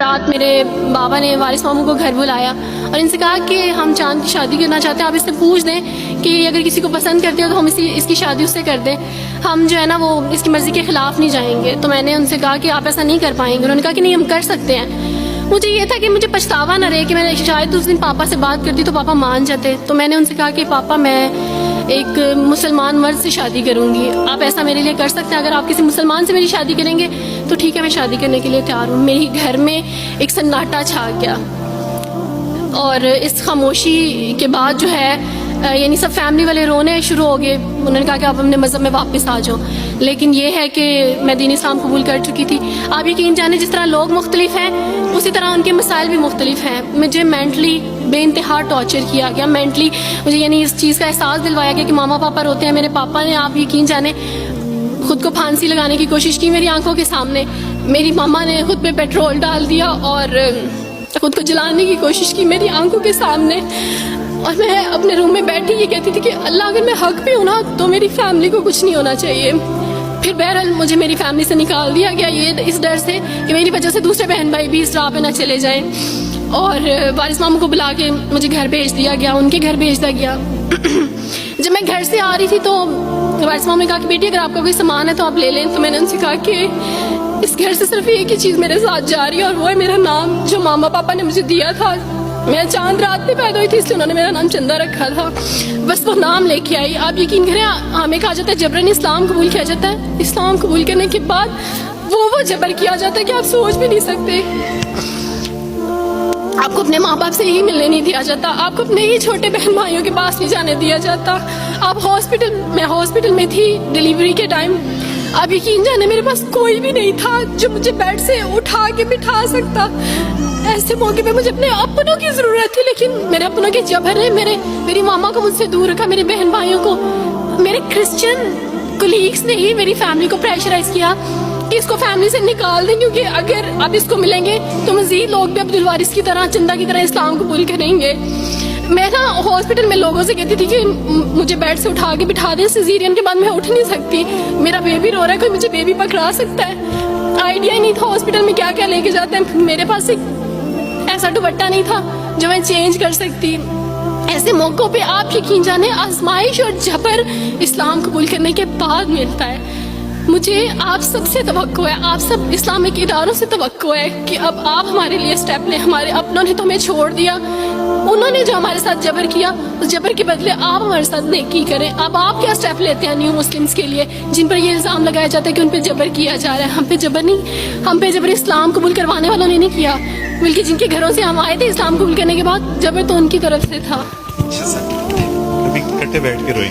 رات میرے بابا نے وارث ماموں کو گھر بلایا اور ان سے کہا کہ ہم چاند کی شادی کرنا چاہتے ہیں, آپ اس سے پوچھ دیں کہ اگر کسی کو پسند کرتے ہو تو ہم اس کی شادی اس سے کر دیں, ہم جو ہے نا وہ اس کی مرضی کے خلاف نہیں جائیں گے. تو میں نے ان سے کہا کہ آپ ایسا نہیں کر پائیں گے. انہوں نے کہا کہ نہیں ہم کر سکتے ہیں. مجھے یہ تھا کہ مجھے پچھتاوا نہ رہے کہ میں نے شاید اس دن پاپا سے بات کرتی تو پاپا مان جاتے. تو میں نے ان سے کہا کہ پاپا میں ایک مسلمان مرد سے شادی کروں گی, آپ ایسا میرے لیے کر سکتے ہیں؟ اگر آپ کسی مسلمان سے میری شادی کریں گے تو ٹھیک ہے, میں شادی کرنے کے لیے تیار ہوں. میری گھر میں ایک سناٹا چھا گیا اور اس خاموشی کے بعد جو ہے یعنی سب فیملی والے رونے شروع ہو گئے. انہوں نے کہا کہ آپ اپنے مذہب میں واپس آ جاؤ. لیکن یہ ہے کہ میں دین اسلام قبول کر چکی تھی. آپ یقین جانیں جس طرح لوگ مختلف ہیں اسی طرح ان کے مسائل بھی مختلف ہیں. مجھے مینٹلی بے انتہا ٹارچر کیا گیا. مینٹلی مجھے یعنی اس چیز کا احساس دلوایا گیا کہ ماما پاپا روتے ہیں. میرے پاپا نے آپ یقین جانیں خود کو پھانسی لگانے کی کوشش کی میری آنکھوں کے سامنے. میری ماما نے خود پہ پیٹرول ڈال دیا اور خود کو جلانے کی کوشش کی میری آنکھوں کے سامنے. اور میں اپنے روم میں بیٹھی یہ کہتی تھی کہ اللہ اگر میں حق پہ ہوں نا تو میری فیملی کو کچھ نہیں ہونا چاہیے. پھر بہرحال مجھے میری فیملی سے نکال دیا گیا یہ اس ڈر سے کہ میری وجہ سے دوسرے بہن بھائی بھی اس راہ پہ نہ چلے جائیں. اور وارث ماموں کو بلا کے مجھے گھر بھیج دیا گیا, ان کے گھر بھیج دیا گیا. جب میں گھر سے آ رہی تھی تو وارث ماموں نے کہا کہ بیٹی اگر آپ کا کوئی سامان ہے تو آپ لے لیں. تو میں نے ان سے کہا کہ اس گھر سے صرف ایک ہی چیز میرے ساتھ جا رہی ہے اور وہ ہے میرا نام جو ماما پاپا نے مجھے دیا تھا. میں چاند رات میں پیدا ہوئی تھی اس لیے انہوں نے میرا نام چندہ رکھا تھا. بس وہ نام لے کے آئی. آپ یقین کریں ہمیں کہا جاتا ہے جبرن اسلام قبول کیا جاتا ہے. اسلام قبول کرنے کے بعد وہ جبر کیا جاتا ہے کہ آپ سوچ بھی نہیں سکتے. آپ کو اپنے ماں باپ سے ہی ملنے نہیں دیا جاتا, آپ کو اپنے ہی چھوٹے بہن بھائیوں کے پاس نہیں جانے دیا جاتا. آپ میں ہاسپٹل میں تھی ڈیلیوری کے ٹائم. آپ یقین جانے میرے پاس کوئی بھی نہیں تھا جو مجھے بیڈ سے اٹھا کے بٹھا سکتا. ایسے موقع پہ مجھے اپنے اپنوں کی ضرورت تھی, لیکن میرے اپنوں کے جبر نے میری ماما کو مجھ سے دور رکھا, میرے بہن بھائیوں کو. میرے کرسچن کولیگس نے ہی میری فیملی کو پریشرائز کیا کہ اس کو فیملی سے نکال دیں کیونکہ اگر آپ اس کو ملیں گے تو مزید لوگ بھی عبدالوارث کی طرح چندہ کی طرح اسلام قبول کریں گے. میں نا ہاسپٹل میں لوگوں سے کہتی تھی کہ مجھے بیڈ سے اٹھا کے بٹھا دیں, سیزیرین کے بعد میں اٹھ نہیں سکتی, میرا بیبی رو رہا ہے, کوئی مجھے بیبی پکڑا سکتا ہے. آئیڈیا ہی نہیں تھا ہاسپٹل میں کیا کیا لے کے جاتے ہیں. میرے پاس ایک ایسا دوپٹہ نہیں تھا جو میں چینج کر سکتی. ایسے موقعوں پہ آپ یقین جانے آزمائش اور جبر اسلام قبول کرنے کے بعد ملتا ہے. مجھے آپ سب سے توقع ہے, آپ سب اسلامک اداروں سے توقع ہے کہ اب آپ ہمارے لیے سٹیپ لیں. ہمارے اپنوں نے تو ہمیں چھوڑ دیا, انہوں نے جو ہمارے ساتھ جبر کیا اس جبر کے بدلے آپ ہمارے ساتھ نیکی کریں. اب آپ کیا سٹیپ لیتے ہیں نیو مسلمز کے لیے جن پر یہ الزام لگایا جاتا ہے کہ ان پہ جبر کیا جا رہا ہے؟ ہم پہ جبر نہیں, ہم پہ جبر اسلام قبول کروانے والوں نے نہیں کیا, بلکہ جن کے گھروں سے ہم آئے تھے اسلام قبول کرنے کے بعد جبر تو ان کی طرف سے تھا. کبھی کٹے بیٹھ کے روئی